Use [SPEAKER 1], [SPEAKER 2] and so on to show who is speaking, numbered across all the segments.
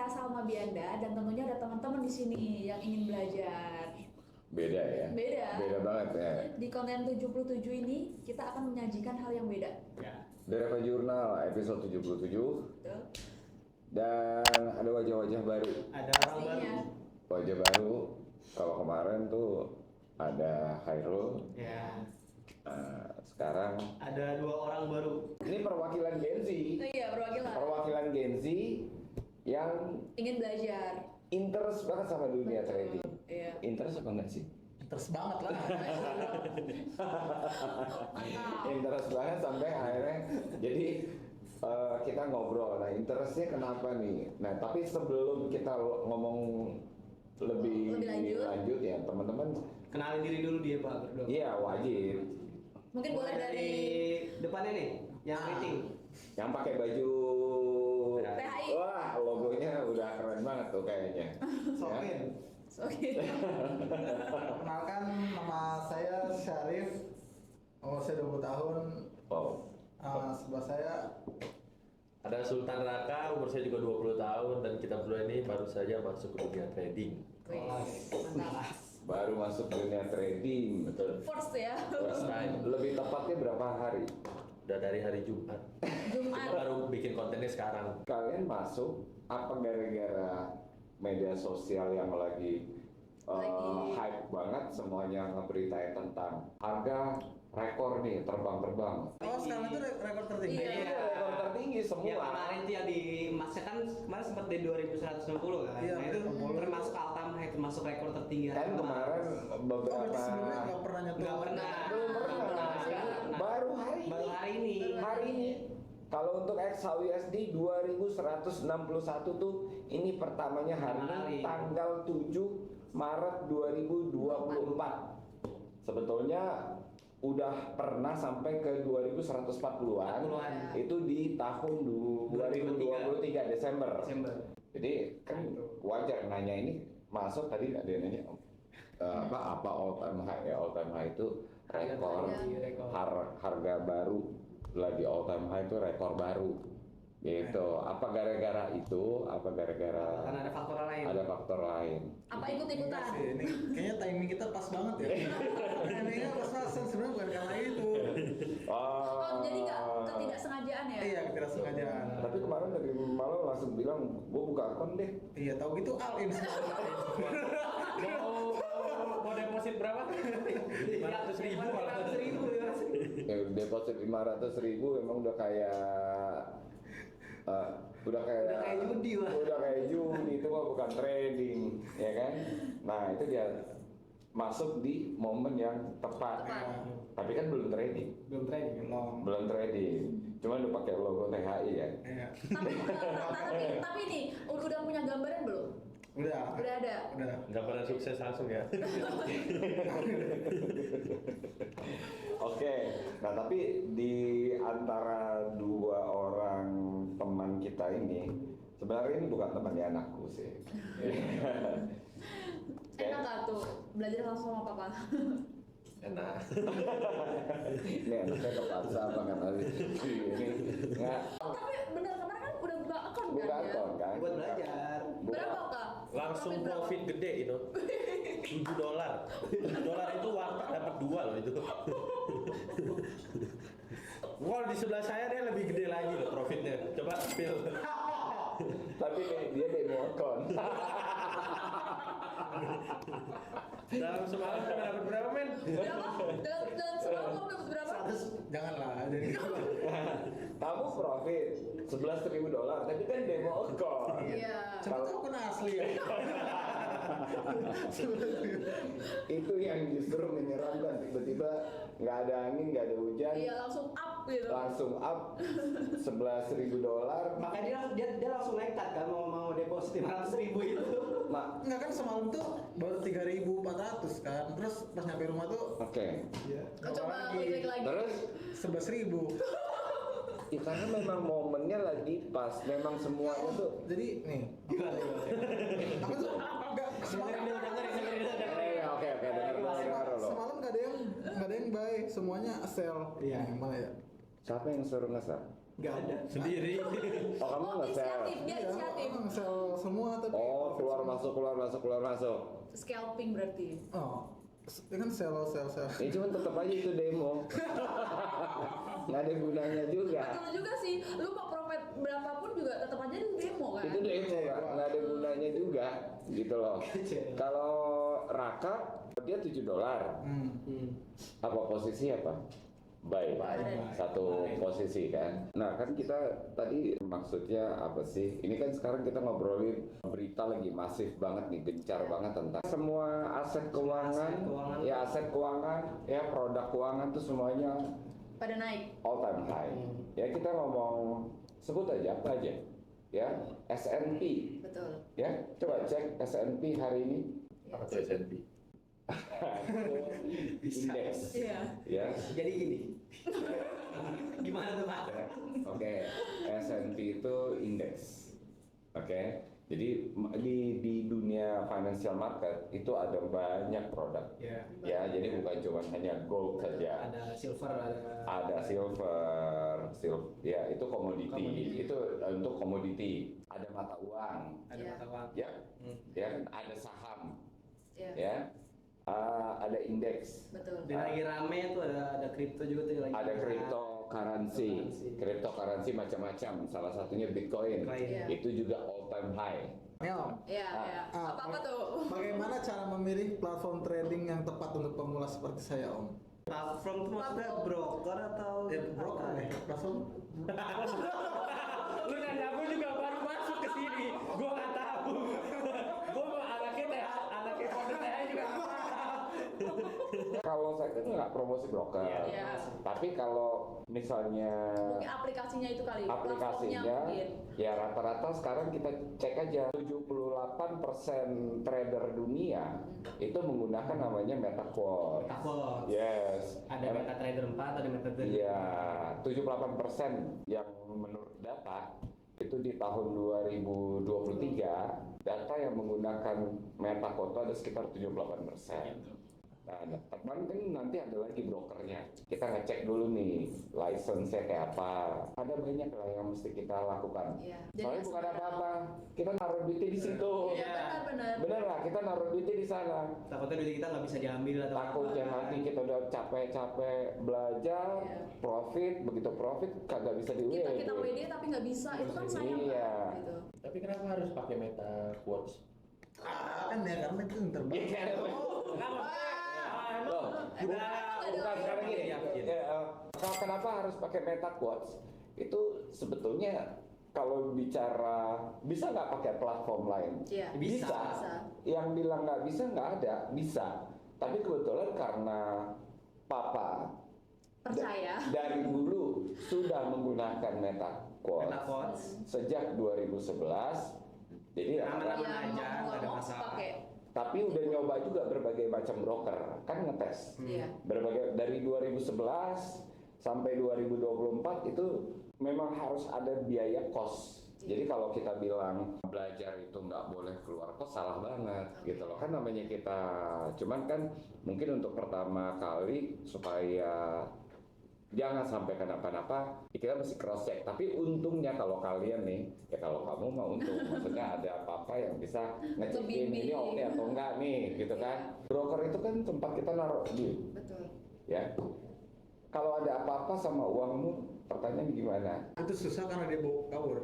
[SPEAKER 1] saya Salma Bianda dan tentunya ada teman-teman di sini yang ingin belajar.
[SPEAKER 2] Beda ya? Beda banget ya.
[SPEAKER 1] Di konten 77 ini kita akan menyajikan hal yang beda.
[SPEAKER 3] Ya.
[SPEAKER 2] Dreva Jurnal episode 77.
[SPEAKER 1] Betul.
[SPEAKER 2] Dan ada wajah-wajah baru.
[SPEAKER 3] Ada orang baru.
[SPEAKER 1] Pastinya.
[SPEAKER 2] Wajah baru. Kalau kemarin tuh ada Khairul.
[SPEAKER 3] Ya.
[SPEAKER 2] Sekarang
[SPEAKER 3] Ada 2 orang baru.
[SPEAKER 2] ini perwakilan Gen Z.
[SPEAKER 1] Oh iya, perwakilan.
[SPEAKER 2] Perwakilan Gen Z yang
[SPEAKER 1] Ingin belajar.
[SPEAKER 2] interest banget sama dunia trading.
[SPEAKER 1] Iya.
[SPEAKER 2] Interest apa enggak sih?
[SPEAKER 4] Terus banget lah.
[SPEAKER 2] Interest banget sampai akhirnya jadi kita ngobrol. Nah, interestnya kenapa nih? Nah, tapi sebelum kita ngomong lebih lanjut ya, teman-teman.
[SPEAKER 3] Kenalin diri dulu dia, Pak, berdua.
[SPEAKER 2] Iya, wajib.
[SPEAKER 1] Mungkin boleh dari
[SPEAKER 3] depannya nih, yang rating.
[SPEAKER 2] Yang pakai baju
[SPEAKER 1] PHI.
[SPEAKER 2] Wah, logonya udah keren banget tuh kayaknya.
[SPEAKER 4] Sokin.
[SPEAKER 1] Oke.
[SPEAKER 4] Perkenalkan, nama saya Syarif. Umur saya 20 tahun.
[SPEAKER 2] Oh.
[SPEAKER 4] Sebelah saya
[SPEAKER 5] Ada Sultan Raka, umur saya juga 20 tahun dan kita berdua ini baru saja masuk ke dunia trading.
[SPEAKER 1] Wih, mantap.
[SPEAKER 2] Baru masuk dunia trading.
[SPEAKER 5] Betul.
[SPEAKER 1] First ya.
[SPEAKER 5] First time.
[SPEAKER 2] Lebih tepatnya berapa hari?
[SPEAKER 5] Udah dari hari Jumat.
[SPEAKER 1] Jumat.
[SPEAKER 5] Baru bikin kontennya sekarang.
[SPEAKER 2] Kalian masuk apa gara-gara media sosial yang lagi hype banget, semuanya ngeberitain tentang harga rekor nih terbang-terbang.
[SPEAKER 4] sekarang itu rekor tertinggi.
[SPEAKER 1] Iya.
[SPEAKER 2] Itu rekor tertinggi semua.
[SPEAKER 3] Yang kemarin tuh yang di emasnya kan kemarin sempat di 2160 kan.
[SPEAKER 4] Iya,
[SPEAKER 3] Nah, itu
[SPEAKER 4] 20.
[SPEAKER 3] termasuk all-time high, termasuk rekor tertinggi.
[SPEAKER 2] Kan kemarin
[SPEAKER 4] Oh,
[SPEAKER 2] beberapa
[SPEAKER 4] berarti sebelumnya nggak pernah nyentuh.
[SPEAKER 3] Nggak pernah.
[SPEAKER 2] belum pernah. Baru hari ini.
[SPEAKER 3] Baru hari ini.
[SPEAKER 2] Hari ini. Kalau untuk XHUSD 2161 tuh ini pertamanya hari ini tanggal 7 Maret 2024. Sebetulnya udah pernah sampai ke 2140-an.
[SPEAKER 3] 40-an.
[SPEAKER 2] Itu di tahun 2023 Desember. Jadi kan wajar nanya ini masuk tadi ada yang nanya apa all time high ya, all time high itu rekor harga baru lagi all time high itu rekor baru gitu. Apa gara-gara itu? Apa gara-gara
[SPEAKER 3] Karena ada faktor lain.
[SPEAKER 2] ada faktor lain?
[SPEAKER 1] Apa ikut-ikutan?
[SPEAKER 4] Enggak sih, ini kayaknya timing kita pas banget ya. Timingnya pas-pasan, sebenarnya bukan karena itu.
[SPEAKER 1] Oh, jadi nggak ketidaksengajaan ya?
[SPEAKER 4] Iya, ketidaksengajaan.
[SPEAKER 2] Tapi kemarin dari malam langsung bilang gue buka akun deh.
[SPEAKER 4] Iya, tahu gitu all in semua.
[SPEAKER 5] Mau deposit berapa? 500.000 kalau
[SPEAKER 3] 500.000 ya.
[SPEAKER 2] Deposit 500.000 emang udah kayak
[SPEAKER 3] Udah kayak judi lah.
[SPEAKER 2] Udah kayak judi, itu mah bukan trading, ya kan? Nah itu dia masuk di momen yang tepat. Tapi kan belum trading. Belum trading. Cuma udah pakai logo THI ya.
[SPEAKER 4] Iya.
[SPEAKER 1] Tapi nih, udah punya gambaran belum?
[SPEAKER 4] Udah
[SPEAKER 1] ada.
[SPEAKER 5] Gambaran sukses langsung ya.
[SPEAKER 2] Oke, nah tapi di antara 2 orang teman kita ini, sebenarnya ini bukan temannya anakku sih.
[SPEAKER 1] Enak gak tuh belajar langsung sama papa?
[SPEAKER 5] Enak.
[SPEAKER 2] Ini anaknya kepaksa apa nggak tahu. Ini nggak
[SPEAKER 1] Tapi bener kemarin kan udah buka akun
[SPEAKER 2] buka
[SPEAKER 1] kan ya?
[SPEAKER 2] akun kan?
[SPEAKER 3] Buat belajar.
[SPEAKER 1] Berapa kak?
[SPEAKER 5] Langsung
[SPEAKER 1] berapa?
[SPEAKER 5] profit gede itu. $7. $7 itu warteg dapat 2 loh itu. Kalau di sebelah saya dia lebih gede lagi loh profitnya. Coba spill.
[SPEAKER 2] Tapi dia demo akun.
[SPEAKER 5] Dalam semalam cuma dapat berapa men?
[SPEAKER 1] Berapa? Dalam semalam kamu dapat berapa?
[SPEAKER 4] Janganlah, jadi
[SPEAKER 2] Kamu profit $11.000, tapi kan demo akun.
[SPEAKER 1] Iya.
[SPEAKER 4] coba tahu kan asli ya.
[SPEAKER 2] Itu yang justru menyeramkan, tiba-tiba nggak ada angin, nggak ada hujan,
[SPEAKER 1] Iya langsung up gitu.
[SPEAKER 2] langsung up $11.000.
[SPEAKER 3] Makanya dia langsung nekat kan mau deposit 500.000 itu.
[SPEAKER 4] Enggak kan semalam tuh baru 3.400 kan. Terus pas nyampe rumah tuh
[SPEAKER 2] Oke.
[SPEAKER 1] Coba klik lagi.
[SPEAKER 2] Terus
[SPEAKER 4] 11.000.
[SPEAKER 2] ya karena memang momennya lagi pas, memang semuanya tuh.
[SPEAKER 4] Jadi nih, apa tuh? Enggak semalam
[SPEAKER 2] Oke, dengar lo.
[SPEAKER 4] semalam nggak ada yang buy, semuanya sell.
[SPEAKER 3] Iya.
[SPEAKER 4] Mana ya?
[SPEAKER 2] Siapa yang suruh nge-sell?
[SPEAKER 4] Nggak ada.
[SPEAKER 5] Sendiri.
[SPEAKER 2] Oh kamu
[SPEAKER 1] Oh,
[SPEAKER 2] nge-sell.
[SPEAKER 1] inisiatif, dia
[SPEAKER 4] Iya,
[SPEAKER 1] inisiatif.
[SPEAKER 4] orang sell semua tapi.
[SPEAKER 2] Oh keluar masuk.
[SPEAKER 1] Scalping berarti.
[SPEAKER 4] Oh, ya kan sell.
[SPEAKER 2] Ya cuman tetap aja itu demo. Nggak ada gunanya juga.
[SPEAKER 1] Betul juga sih, lu mau profit berapapun juga tetap aja itu demo kan?
[SPEAKER 2] Itu demo nggak ada gunanya juga gitu loh. Kalau Raka dia $7. Apa posisi apa? Buy. Satu posisi kan. Nah kan kita tadi maksudnya apa sih? Ini kan sekarang kita ngobrolin berita lagi masif banget nih, gencar banget tentang semua aset keuangan, ya aset keuangan, ya produk keuangan tuh semuanya
[SPEAKER 1] Pada naik.
[SPEAKER 2] all time high. Ya kita ngomong sebut aja apa aja. Ya S&P.
[SPEAKER 1] Betul.
[SPEAKER 2] Ya coba cek S&P hari ini.
[SPEAKER 5] Apa tuh S&P?
[SPEAKER 2] Indeks.
[SPEAKER 1] Iya.
[SPEAKER 2] Ya.
[SPEAKER 3] Jadi gini. Gimana tuh Pak?
[SPEAKER 2] Oke, S&P itu indeks. Oke. Jadi di dunia financial market itu ada banyak produk.
[SPEAKER 3] Ya.
[SPEAKER 2] Ya, jadi bukan cuma hanya gold saja.
[SPEAKER 3] Ada silver,
[SPEAKER 2] Ada silver, ya itu komoditi.
[SPEAKER 3] Komoditi.
[SPEAKER 2] Itu untuk komoditi. Ada mata uang,
[SPEAKER 3] ada
[SPEAKER 1] Ya.
[SPEAKER 3] mata uang.
[SPEAKER 2] ya, ya kan ada saham,
[SPEAKER 1] Iya.
[SPEAKER 2] ya, ada indeks.
[SPEAKER 1] Betul.
[SPEAKER 3] Dan lagi rame tuh ada kripto juga tuh lagi.
[SPEAKER 2] Ada cryptocurrency macam-macam. Salah satunya Bitcoin.
[SPEAKER 1] Iya.
[SPEAKER 2] Itu juga all time high.
[SPEAKER 4] Ya Om.
[SPEAKER 1] Iya, iya. Apa tuh?
[SPEAKER 4] Bagaimana cara memilih platform trading yang tepat untuk pemula seperti saya Om?
[SPEAKER 3] Platform tuh maksudnya broker atau
[SPEAKER 4] Broker nih, platform.
[SPEAKER 5] Lu nanya aku juga baru masuk ke sini. Gua nggak tahu. Gua mau anaknya kode TH juga nggak tahu.
[SPEAKER 2] Kalau saya kan nggak promosi broker,
[SPEAKER 1] Iya.
[SPEAKER 2] tapi kalau misalnya
[SPEAKER 1] Mungkin aplikasinya itu kali.
[SPEAKER 2] aplikasinya,
[SPEAKER 1] platformnya mungkin.
[SPEAKER 2] ya rata-rata sekarang kita cek aja 78% trader dunia itu menggunakan namanya MetaQuote.
[SPEAKER 3] Takut.
[SPEAKER 2] Yes.
[SPEAKER 3] Ada MetaTrader 4, ada MetaTrader.
[SPEAKER 2] Iya, 78% yang menurut data itu di tahun 2023 data yang menggunakan MetaQuote ada sekitar 78%. Nah, teman kan nanti ada lagi brokernya. Kita ngecek dulu nih license-nya kayak apa. Ada banyak lah yang mesti kita lakukan.
[SPEAKER 1] Iya.
[SPEAKER 2] Soalnya
[SPEAKER 1] Jadi
[SPEAKER 2] bukan
[SPEAKER 1] sebenarnya-
[SPEAKER 2] apa-apa. Kita naruh duitnya di situ.
[SPEAKER 1] Iya, benar-benar.
[SPEAKER 2] Bener lah, kita naruh duitnya di sana.
[SPEAKER 3] Takutnya duit kita nggak bisa diambil atau
[SPEAKER 2] Takutnya
[SPEAKER 3] apa.
[SPEAKER 2] nanti kita udah capek-capek belajar,
[SPEAKER 1] Iya.
[SPEAKER 2] profit, begitu profit kagak bisa di
[SPEAKER 1] Kita WD tapi nggak bisa, itu kan sayang
[SPEAKER 2] Iya.
[SPEAKER 1] kan, gitu.
[SPEAKER 5] Tapi kenapa harus pakai MetaQuotes?
[SPEAKER 4] Kan ya karena itu yang terbaik.
[SPEAKER 2] Iya, Loh, bukan sekarang gini. Kenapa harus pakai MetaQuotes? Itu sebetulnya kalau bicara bisa nggak pakai platform lain?
[SPEAKER 1] Iya.
[SPEAKER 3] Bisa.
[SPEAKER 2] Yang bilang nggak bisa nggak ada, bisa. Tapi kebetulan karena Papa
[SPEAKER 1] Percaya.
[SPEAKER 2] dari dulu sudah menggunakan MetaQuotes
[SPEAKER 3] MetaQuotes.
[SPEAKER 2] sejak 2011. Jadi ya,
[SPEAKER 3] Aman-aman
[SPEAKER 1] Iya,
[SPEAKER 3] aja, nggak ada
[SPEAKER 1] mau
[SPEAKER 3] masalah.
[SPEAKER 1] pakai.
[SPEAKER 2] tapi udah nyoba juga berbagai macam broker, kan ngetes.
[SPEAKER 1] Iya.
[SPEAKER 2] Berbagai dari 2011 sampai 2024 itu memang harus ada biaya kos. Jadi kalau kita bilang belajar itu nggak boleh keluar kos, salah banget gitu loh. Kan namanya kita, cuman kan mungkin untuk pertama kali supaya jangan sampai kenapa-napa, ya kita mesti cross check. Tapi untungnya kalau kalian nih, ya kalau kamu mau untung, maksudnya ada apa-apa yang bisa ngecekin ini oke atau enggak nih, gitu kan. Broker itu kan tempat kita naruh duit,
[SPEAKER 1] Betul.
[SPEAKER 2] ya. Kalau ada apa-apa sama uangmu, pertanyaan gimana?
[SPEAKER 4] Itu susah karena dia bawa kabur.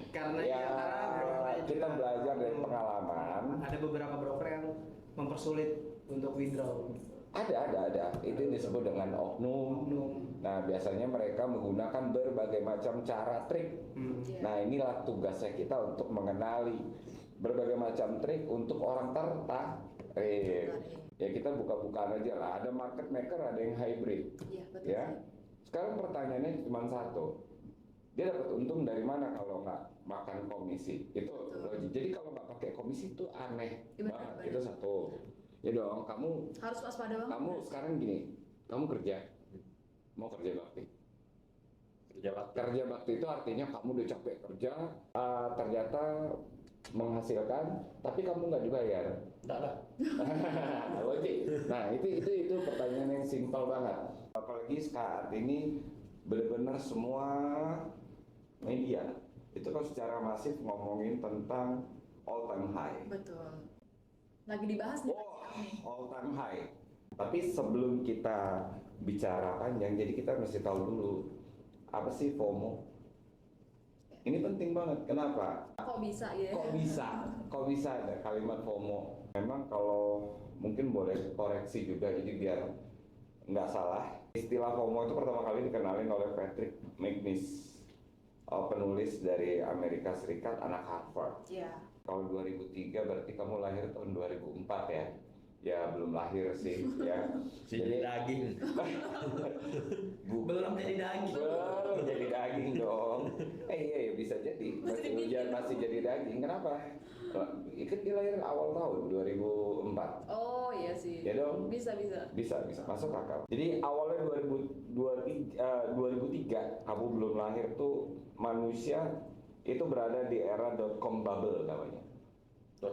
[SPEAKER 3] Karena
[SPEAKER 2] Ya,
[SPEAKER 3] karena brokernya
[SPEAKER 2] kita
[SPEAKER 3] juga-
[SPEAKER 2] belajar dari pengalaman.
[SPEAKER 3] Ada beberapa broker yang mempersulit untuk withdraw.
[SPEAKER 2] Ada. Itu disebut dengan oknum. Nah, biasanya mereka menggunakan berbagai macam cara trik.
[SPEAKER 1] Iya.
[SPEAKER 2] Nah, inilah tugasnya kita untuk mengenali berbagai macam trik untuk orang tertarik. Ya kita buka-bukaan aja lah. Ada market maker, ada yang hybrid.
[SPEAKER 1] Iya, betul.
[SPEAKER 2] Ya. Sekarang pertanyaannya cuma satu. Dia dapat untung dari mana kalau nggak makan komisi? Itu
[SPEAKER 1] Betul.
[SPEAKER 2] logik. Jadi kalau nggak pakai komisi itu aneh
[SPEAKER 1] Iya, benar,
[SPEAKER 2] banget.
[SPEAKER 1] benar.
[SPEAKER 2] Itu satu. Ya dong,
[SPEAKER 1] Harus waspada banget.
[SPEAKER 2] kamu sekarang gini, kamu kerja, mau kerja bakti. Kerja bakti itu artinya kamu udah capek kerja, ternyata menghasilkan, tapi kamu nggak dibayar.
[SPEAKER 5] Enggak lah.
[SPEAKER 2] Logik. Nah itu pertanyaan yang simpel banget. Apalagi saat ini benar-benar semua media itu kan secara masif ngomongin tentang all time high.
[SPEAKER 1] Betul. Lagi dibahas nih.
[SPEAKER 2] All time high. Tapi sebelum kita bicara panjang, jadi kita mesti tahu dulu apa sih FOMO. Ini penting banget. Kenapa?
[SPEAKER 1] Kok bisa ya?
[SPEAKER 2] Kok bisa ada kalimat FOMO? Memang kalau mungkin boleh koreksi juga, jadi biar nggak salah. Istilah FOMO itu pertama kali dikenalin oleh Patrick McNeice, penulis dari Amerika Serikat, anak Harvard.
[SPEAKER 1] Iya.
[SPEAKER 2] Tahun 2003 berarti kamu lahir tahun 2004 ya? Ya belum lahir sih ya.
[SPEAKER 5] Jadi daging.
[SPEAKER 3] Belum jadi daging.
[SPEAKER 2] Belum jadi daging dong. Iya bisa jadi. Masih jadi daging. Kenapa? Ikut dilahirin awal tahun 2004.
[SPEAKER 1] Oh iya sih.
[SPEAKER 2] Ya dong.
[SPEAKER 1] Bisa.
[SPEAKER 2] Bisa masuk akal. Jadi awalnya 2003 kamu belum lahir tuh manusia itu berada di era .com bubble namanya.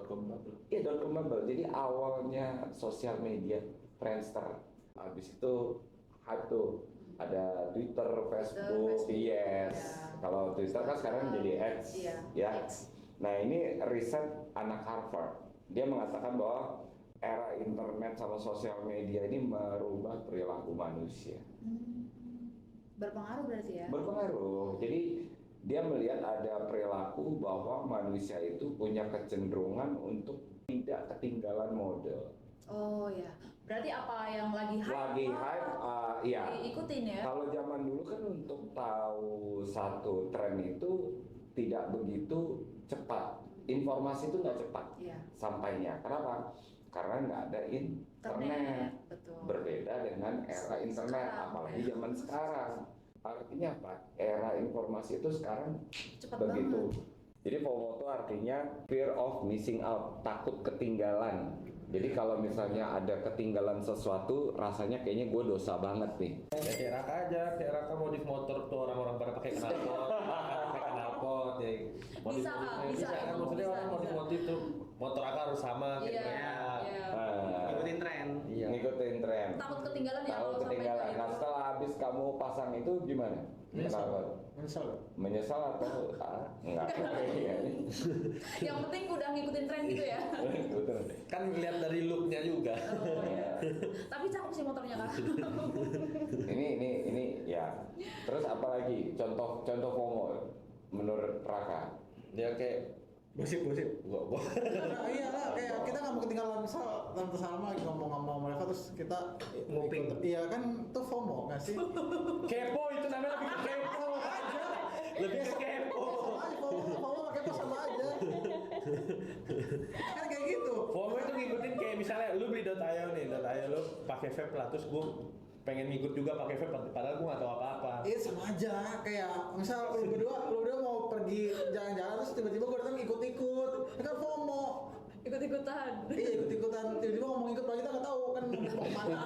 [SPEAKER 5] .com bubble.
[SPEAKER 2] Iya .com bubble. Jadi awalnya sosial media, Friendster. Habis itu hype tuh ada Twitter, Facebook, yes.
[SPEAKER 1] Ya.
[SPEAKER 2] Kalau Twitter kan sekarang jadi X,
[SPEAKER 1] Iya.
[SPEAKER 2] ya. Nah ini riset anak Harvard. Dia mengatakan bahwa era internet sama sosial media ini merubah perilaku manusia.
[SPEAKER 1] Berpengaruh berarti ya?
[SPEAKER 2] Berpengaruh. Jadi dia melihat ada perilaku bahwa manusia itu punya kecenderungan untuk tidak ketinggalan mode.
[SPEAKER 1] Oh ya, berarti apa yang lagi hype?
[SPEAKER 2] Iya.
[SPEAKER 1] Diikutin ya?
[SPEAKER 2] Kalau zaman dulu kan untuk tahu satu tren itu tidak begitu cepat. Informasi itu nggak cepat sampainya. Kenapa? Karena nggak ada internet.
[SPEAKER 1] Betul.
[SPEAKER 2] Berbeda dengan era internet, apalagi zaman sekarang. Artinya apa? Era informasi itu sekarang
[SPEAKER 1] Cepat
[SPEAKER 2] begitu.
[SPEAKER 1] banget.
[SPEAKER 2] Jadi FOMO itu artinya fear of missing out, takut ketinggalan. Jadi kalau misalnya ada ketinggalan sesuatu, rasanya kayaknya gue dosa banget nih.
[SPEAKER 5] Ya kayak Raka aja, kayak Raka modif motor tuh orang-orang pada pakai knalpot, ya.
[SPEAKER 1] Bisa,
[SPEAKER 5] kan? Maksudnya orang modif tuh motor Raka harus sama kayak mereka.
[SPEAKER 3] Ikutin tren.
[SPEAKER 5] Iya.
[SPEAKER 2] Ngikutin tren.
[SPEAKER 1] Takut ketinggalan ya
[SPEAKER 2] Tahu
[SPEAKER 1] kalau sampai
[SPEAKER 2] ketinggalan.
[SPEAKER 1] itu.
[SPEAKER 2] Nah setelah habis kamu pasang itu gimana? Kenapa? Menyesal atau enggak?
[SPEAKER 1] Yang penting udah ngikutin tren gitu ya.
[SPEAKER 2] Betul.
[SPEAKER 5] Kan lihat dari looknya juga.
[SPEAKER 1] Oh, ya. Tapi cakep sih motornya kan.
[SPEAKER 2] Ini ya. Terus apa lagi? Contoh FOMO menurut Raka?
[SPEAKER 5] Dia kayak
[SPEAKER 4] Gosip.
[SPEAKER 5] gua.
[SPEAKER 4] Nah, iyalah, kayak kita nggak mau ketinggalan, misal Tante Salma lagi ngomong sama mereka terus kita
[SPEAKER 3] Nguping.
[SPEAKER 4] Iya kan, itu FOMO nggak sih?
[SPEAKER 5] Kepo itu namanya lebih ke kepo aja. Lebih ke kepo.
[SPEAKER 4] Sama aja, FOMO sama kepo sama aja. Kan kayak gitu.
[SPEAKER 5] FOMO itu ngikutin kayak misalnya lu beli .io nih, .io lu pakai vape lah, terus gua pengen ngikut juga pakai vape padahal gua nggak tahu apa-apa.
[SPEAKER 4] Iya sama aja, kayak misal lu berdua mau pergi jalan-jalan terus tiba-tiba gue datang ikut-ikut, itu kan FOMO.
[SPEAKER 1] Ikut-ikutan.
[SPEAKER 4] Iya ikut-ikutan, tiba-tiba ngomong ikut padahal kita nggak tahu kan mau kemana.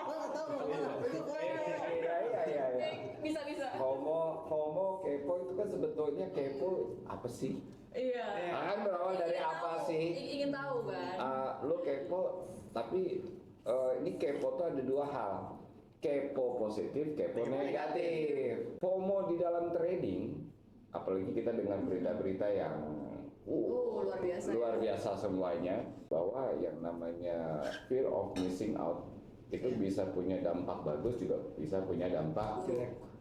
[SPEAKER 4] Lo nggak tahu mau kemana, itu FOMO.
[SPEAKER 2] Iya.
[SPEAKER 1] Bisa.
[SPEAKER 2] FOMO, kepo itu kan sebetulnya kepo apa sih?
[SPEAKER 1] Iya.
[SPEAKER 2] Kan berawal dari
[SPEAKER 1] Ingin
[SPEAKER 2] apa
[SPEAKER 1] tahu,
[SPEAKER 2] sih?
[SPEAKER 1] Ingin tahu kan.
[SPEAKER 2] Lo kepo, tapi ini kepo tuh ada dua hal. Kepo positif, kepo negatif. FOMO di dalam trading, apalagi kita dengan berita-berita yang luar biasa semuanya, bahwa yang namanya fear of missing out itu bisa punya dampak bagus, juga bisa punya dampak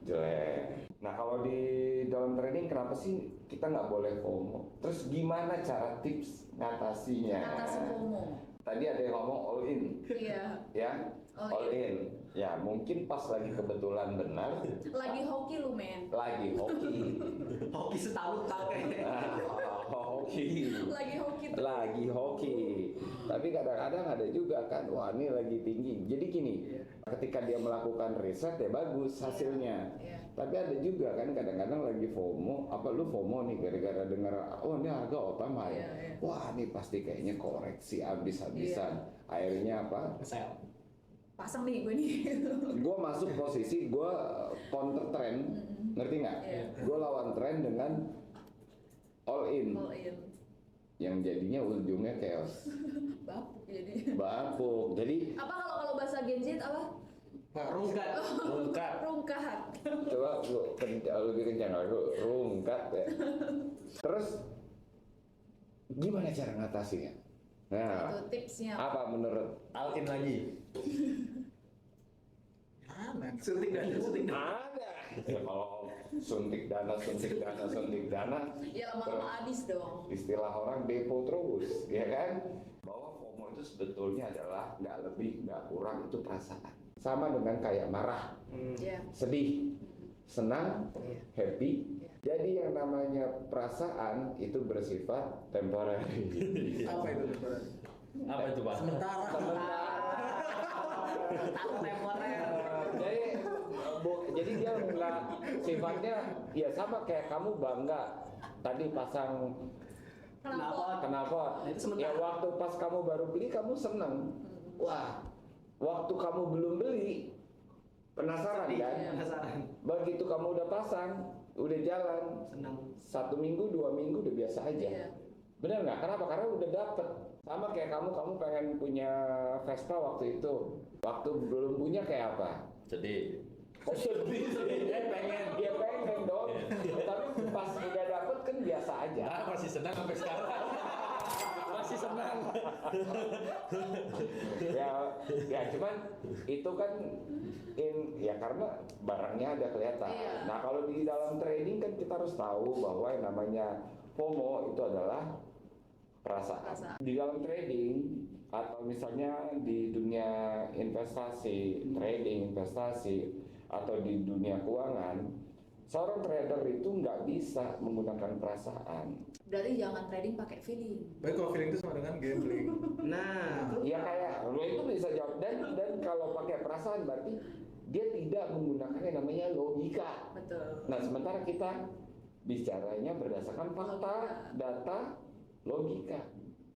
[SPEAKER 2] jelek. Nah kalau di dalam trading kenapa sih kita nggak boleh FOMO? Terus gimana cara tips ngatasinya?
[SPEAKER 1] Atasi FOMO.
[SPEAKER 2] Tadi ada yang ngomong all in.
[SPEAKER 1] Iya.
[SPEAKER 2] Ya, all in. Ya, mungkin pas lagi kebetulan benar.
[SPEAKER 1] Lagi hoki lu men.
[SPEAKER 2] Lagi hoki.
[SPEAKER 3] Hoki setahun
[SPEAKER 2] Hoki.
[SPEAKER 1] Lagi hoki.
[SPEAKER 2] Tapi kadang-kadang ada juga kan, wah ini lagi tinggi. Jadi gini, ketika dia melakukan riset ya bagus hasilnya.
[SPEAKER 1] Iya.
[SPEAKER 2] Tapi ada juga kan kadang-kadang lagi FOMO, apa lu FOMO nih gara-gara dengar, oh ini harga all time high.
[SPEAKER 1] Iya.
[SPEAKER 2] Wah ini pasti kayaknya koreksi habis-habisan. Akhirnya apa?
[SPEAKER 3] Sell.
[SPEAKER 1] Pasang nih gue nih.
[SPEAKER 2] Gue masuk posisi gue counter trend, ngerti nggak?
[SPEAKER 1] Iya.
[SPEAKER 2] Gue lawan tren dengan all in, yang jadinya ujungnya chaos.
[SPEAKER 1] Bapuk jadi.
[SPEAKER 2] Bapuk. Jadi
[SPEAKER 1] Apa kalau bahasa Gen Z apa?
[SPEAKER 3] Rungkat.
[SPEAKER 5] Rungkat.
[SPEAKER 1] Rungkat.
[SPEAKER 2] Coba lu lebih kencang lagi, rungkat ya. Terus gimana cara ngatasinya? Nah,
[SPEAKER 1] Itu tipsnya.
[SPEAKER 2] apa menurut
[SPEAKER 5] All in lagi.
[SPEAKER 4] Mana?
[SPEAKER 3] Suntik dana.
[SPEAKER 2] ada? Ya, kalau suntik dana,
[SPEAKER 1] Ya lama-lama habis dong.
[SPEAKER 2] istilah orang depo terus, ya kan? Bahwa FOMO itu sebetulnya adalah nggak lebih, nggak kurang, itu perasaan. Sama dengan kayak marah,
[SPEAKER 1] Ya.
[SPEAKER 2] sedih, senang,
[SPEAKER 1] Iya.
[SPEAKER 2] happy.
[SPEAKER 1] Iya.
[SPEAKER 2] Jadi yang namanya perasaan itu bersifat temporary.
[SPEAKER 4] Apa itu?
[SPEAKER 5] Apa itu, Pak?
[SPEAKER 4] Sementara.
[SPEAKER 3] Tahu temporer.
[SPEAKER 2] Jadi dia nggak sifatnya ya sama kayak kamu bangga tadi pasang
[SPEAKER 1] Kenapa?
[SPEAKER 2] kenapa?
[SPEAKER 3] Itu sementara.
[SPEAKER 2] Ya waktu pas kamu baru beli kamu seneng. Wah, waktu kamu belum beli penasaran
[SPEAKER 3] Sedih,
[SPEAKER 2] kan?
[SPEAKER 3] penasaran.
[SPEAKER 2] Begitu kamu udah pasang, udah jalan,
[SPEAKER 3] Senang.
[SPEAKER 2] 1 minggu, 2 minggu udah biasa aja.
[SPEAKER 1] Iya.
[SPEAKER 2] Bener nggak? Kenapa? Karena udah dapet. Sama kayak kamu pengen punya Vespa waktu itu. Waktu belum punya kayak apa?
[SPEAKER 5] Sedih.
[SPEAKER 2] Kok sedih sih? Dia pengen dong. Tapi pas udah dapet kan biasa aja.
[SPEAKER 5] Ah, masih senang sampai sekarang. Masih senang.
[SPEAKER 2] Ya cuman itu kan ya karena barangnya ada kelihatan.
[SPEAKER 1] Iya.
[SPEAKER 2] Nah kalau di dalam trading kan kita harus tahu bahwa yang namanya FOMO itu adalah perasaan. Di dalam trading atau misalnya di dunia investasi, trading investasi atau di dunia keuangan, seorang trader itu nggak bisa menggunakan perasaan.
[SPEAKER 1] Berarti jangan trading pakai feeling.
[SPEAKER 4] Baik, kalau feeling itu sama dengan gambling.
[SPEAKER 3] Nah,
[SPEAKER 2] Ya kayak lo itu bisa jawab dan kalau pakai perasaan berarti dia tidak menggunakan yang namanya logika.
[SPEAKER 1] Betul.
[SPEAKER 2] Nah sementara kita bicaranya berdasarkan fakta, data, logika.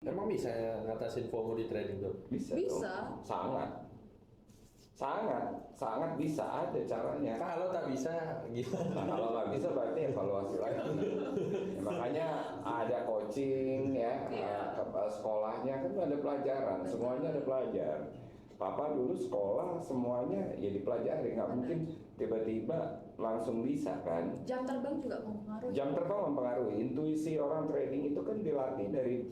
[SPEAKER 5] Emang bisa ya ngatasin FOMO di trading tuh?
[SPEAKER 2] Bisa.
[SPEAKER 1] Bisa.
[SPEAKER 2] Dong. Sangat bisa, ada caranya.
[SPEAKER 5] Kalau tak bisa gimana?
[SPEAKER 2] Nah, kalau nggak bisa berarti evaluasi lagi. Ya, makanya ada coaching ya,
[SPEAKER 1] Iya.
[SPEAKER 2] sekolahnya kan ada pelajaran, semuanya ada pelajar. Papa dulu sekolah semuanya ya dipelajari, nggak mungkin tiba-tiba langsung bisa kan.
[SPEAKER 1] Jam terbang juga mempengaruhi.
[SPEAKER 2] Jam terbang mempengaruhi. Intuisi orang trading itu kan dilatih dari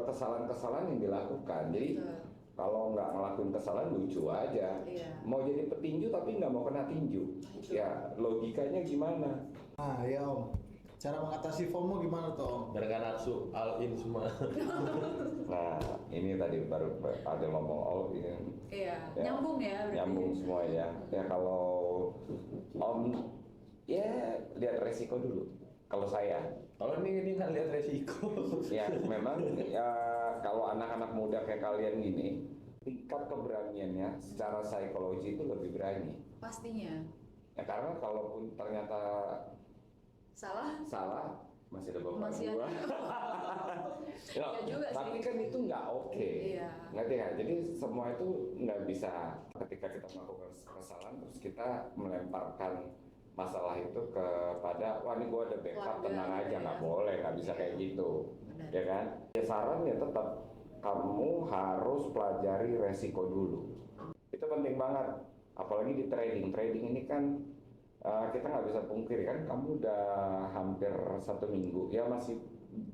[SPEAKER 2] kesalahan-kesalahan yang dilakukan. Jadi
[SPEAKER 1] Betul.
[SPEAKER 2] kalau nggak ngelakuin kesalahan lucu aja.
[SPEAKER 1] Iya.
[SPEAKER 2] Mau jadi petinju tapi nggak mau kena tinju. Ya logikanya gimana?
[SPEAKER 4] Nah, ya Om. Cara mengatasi FOMO gimana tuh Om?
[SPEAKER 5] Mereka nafsu all in semua.
[SPEAKER 2] Nah ini tadi baru ada ngomong all in.
[SPEAKER 1] Iya.
[SPEAKER 2] Ya.
[SPEAKER 1] Nyambung ya. Berarti.
[SPEAKER 2] Nyambung semua ya. Ya kalau Om ya lihat resiko dulu. Kalau saya
[SPEAKER 5] Kalau ini nggak lihat resiko.
[SPEAKER 2] ya memang ya kalau anak-anak muda kayak kalian gini tingkat keberaniannya secara psikologi itu lebih berani
[SPEAKER 1] Pastinya.
[SPEAKER 2] ya karena kalaupun ternyata
[SPEAKER 1] Salah.
[SPEAKER 2] masih ada bapak
[SPEAKER 1] Masih
[SPEAKER 2] gua.
[SPEAKER 1] ada.
[SPEAKER 2] Ya,
[SPEAKER 1] Ya juga sih.
[SPEAKER 2] tapi kan itu nggak oke.
[SPEAKER 1] Iya.
[SPEAKER 2] Ngerti nggak? Jadi semua itu nggak bisa ketika kita melakukan kesalahan terus kita melemparkan masalah itu kepada wah ini gua ada backup
[SPEAKER 1] Keluarga,
[SPEAKER 2] tenang aja
[SPEAKER 1] ya.
[SPEAKER 2] nggak boleh nggak bisa kayak gitu.
[SPEAKER 1] Benar.
[SPEAKER 2] Ya kan? Ya sarannya tetap kamu harus pelajari resiko dulu. Itu penting banget. Apalagi di trading. Trading ini kan kita nggak bisa pungkiri kan kamu udah hampir 1 minggu ya masih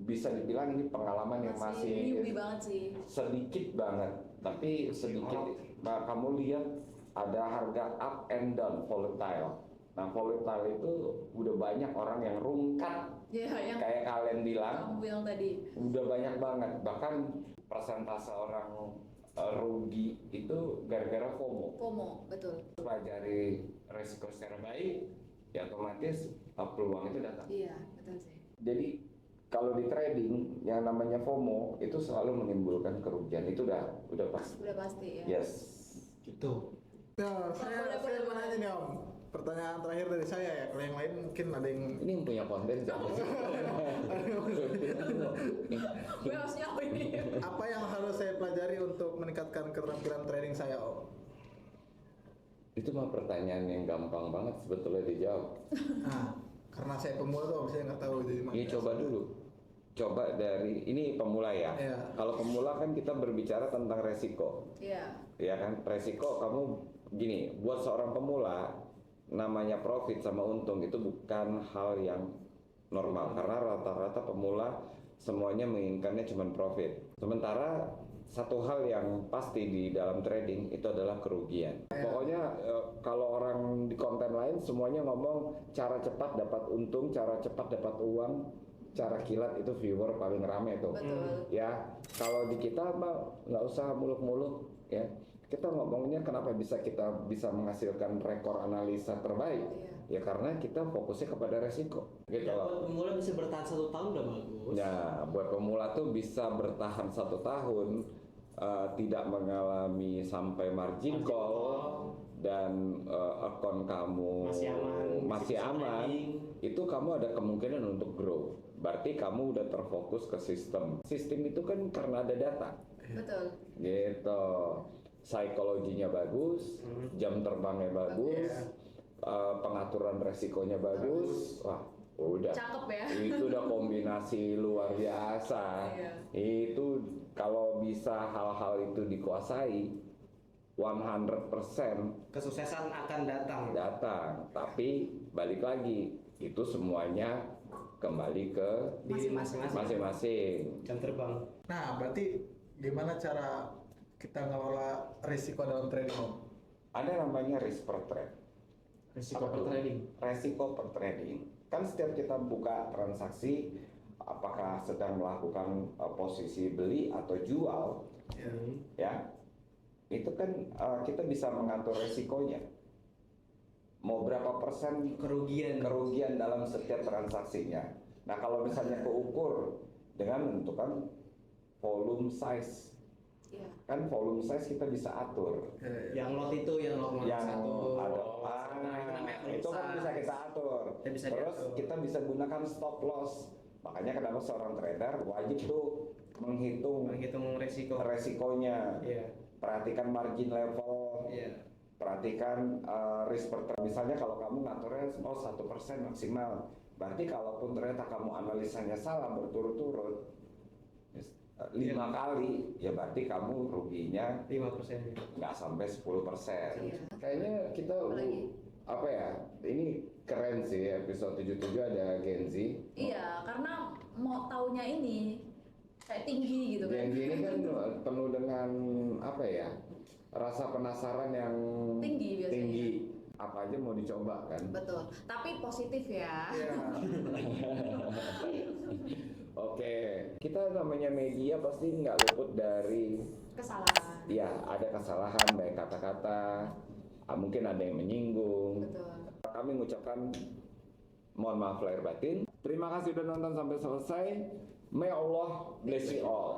[SPEAKER 2] bisa dibilang ini pengalaman yang masih
[SPEAKER 1] newbie banget sih.
[SPEAKER 2] sedikit banget tapi sedikit. Nah, kamu lihat ada harga up and down volatile. Nah volatile itu udah banyak orang yang rungkat
[SPEAKER 1] Ya, yang
[SPEAKER 2] kayak kalian bilang
[SPEAKER 1] kamu bilang tadi.
[SPEAKER 2] udah banyak banget bahkan persentase orang rugi itu gara-gara FOMO.
[SPEAKER 1] FOMO, betul.
[SPEAKER 2] Pelajari resiko secara baik ya otomatis peluang itu datang.
[SPEAKER 1] Iya, betul sih.
[SPEAKER 2] Jadi kalau di trading yang namanya FOMO itu selalu menimbulkan kerugian itu udah pasti.
[SPEAKER 1] Udah pasti ya.
[SPEAKER 2] Yes.
[SPEAKER 4] Gitu. Ya, saya mau nanya nih Om. Pertanyaan terakhir dari saya ya. Kalau yang lain mungkin ada yang
[SPEAKER 2] Ini yang punya konten siapa sih?
[SPEAKER 1] Gue harusnya apa ini?
[SPEAKER 4] apa yang harus saya pelajari untuk meningkatkan keterampilan trading saya Om?
[SPEAKER 2] Itu mah pertanyaan yang gampang banget sebetulnya dijawab.
[SPEAKER 4] Nah, karena saya pemula tuh Om, saya nggak tahu jadi
[SPEAKER 2] Ya coba dulu. Coba dari ini pemula ya.
[SPEAKER 4] Iya.
[SPEAKER 2] Kalau pemula kan kita berbicara tentang resiko.
[SPEAKER 1] Iya.
[SPEAKER 2] Ya kan resiko kamu gini, buat seorang pemula namanya profit sama untung itu bukan hal yang normal karena rata-rata pemula semuanya menginginkannya cuma profit. Sementara satu hal yang pasti di dalam trading itu adalah kerugian. Pokoknya kalau orang di konten lain semuanya ngomong cara cepat dapat untung, cara cepat dapat uang, cara kilat itu viewer paling rame tuh.
[SPEAKER 1] Betul.
[SPEAKER 2] Ya, kalau di kita mah nggak usah muluk-muluk ya. Kita ngomongnya kenapa kita bisa menghasilkan rekor analisa terbaik? Ya karena kita fokusnya kepada resiko. Gitu
[SPEAKER 3] Ya,
[SPEAKER 2] loh.
[SPEAKER 3] buat pemula bisa bertahan 1 tahun udah bagus.
[SPEAKER 2] Nah, buat pemula tuh bisa bertahan 1 tahun, tidak mengalami sampai margin call dan akun kamu masih aman, itu kamu ada kemungkinan untuk grow. Berarti kamu udah terfokus ke sistem. Sistem itu kan karena ada data.
[SPEAKER 1] Betul.
[SPEAKER 2] Gitu. Psikologinya bagus, jam terbangnya bagus, pengaturan resikonya bagus. Wah, udah.
[SPEAKER 1] Cakep ya.
[SPEAKER 2] Itu udah kombinasi luar biasa.
[SPEAKER 1] Iya.
[SPEAKER 2] Itu kalau bisa hal-hal itu dikuasai 100%
[SPEAKER 3] Kesuksesan akan datang.
[SPEAKER 2] tapi balik lagi itu semuanya kembali ke
[SPEAKER 3] Diri masing-masing.
[SPEAKER 2] masing-masing.
[SPEAKER 3] Jam terbang.
[SPEAKER 4] Nah, berarti gimana cara kita ngelola risiko dalam trading, Om?
[SPEAKER 2] Ada namanya risk per trade.
[SPEAKER 3] Risiko
[SPEAKER 2] Apa tuh?
[SPEAKER 3] per trading.
[SPEAKER 2] Resiko per trading. Kan setiap kita buka transaksi, apakah sedang melakukan posisi beli atau jual, ya, itu kan kita bisa mengatur resikonya. Mau berapa persen kerugian dalam setiap transaksinya. Nah, kalau misalnya keukur dengan menentukan volume size,
[SPEAKER 1] Iya.
[SPEAKER 2] kan volume size kita bisa atur.
[SPEAKER 3] Yang lot itu yang lot
[SPEAKER 2] Yang
[SPEAKER 3] satu.
[SPEAKER 2] ada
[SPEAKER 3] Nah, itu namanya
[SPEAKER 2] itu kan
[SPEAKER 3] volume
[SPEAKER 2] bisa
[SPEAKER 3] size.
[SPEAKER 2] kita atur.
[SPEAKER 3] Kita bisa
[SPEAKER 2] Terus
[SPEAKER 3] diatur.
[SPEAKER 2] kita bisa gunakan stop loss. Makanya kenapa seorang trader wajib tuh menghitung
[SPEAKER 3] resiko.
[SPEAKER 2] resikonya.
[SPEAKER 3] Iya.
[SPEAKER 2] Perhatikan margin level.
[SPEAKER 3] Iya.
[SPEAKER 2] Perhatikan risk per trade. Misalnya kalau kamu ngaturnya 1% maksimal. Berarti kalaupun ternyata kamu analisanya salah berturut-turut 5 kali, ya berarti kamu ruginya
[SPEAKER 3] 5%.
[SPEAKER 2] nggak sampai 10%.
[SPEAKER 1] Iya.
[SPEAKER 2] Kayaknya kita
[SPEAKER 1] Apalagi?
[SPEAKER 2] apa ya? Ini keren sih episode 77 ada Gen Z.
[SPEAKER 1] Iya, karena mau taunya ini kayak tinggi gitu kan.
[SPEAKER 2] Gen Z ini kan penuh dengan apa ya? Rasa penasaran yang
[SPEAKER 1] Tinggi biasanya.
[SPEAKER 2] tinggi. Apa aja mau dicoba kan?
[SPEAKER 1] Betul. Tapi positif ya.
[SPEAKER 4] Iya.
[SPEAKER 2] Oke, kita namanya media pasti nggak luput dari
[SPEAKER 1] Kesalahan.
[SPEAKER 2] ya ada kesalahan baik kata-kata, mungkin ada yang menyinggung.
[SPEAKER 1] Betul.
[SPEAKER 2] Kami mengucapkan mohon maaf lahir batin. Terima kasih sudah nonton sampai selesai. May Allah bless you all.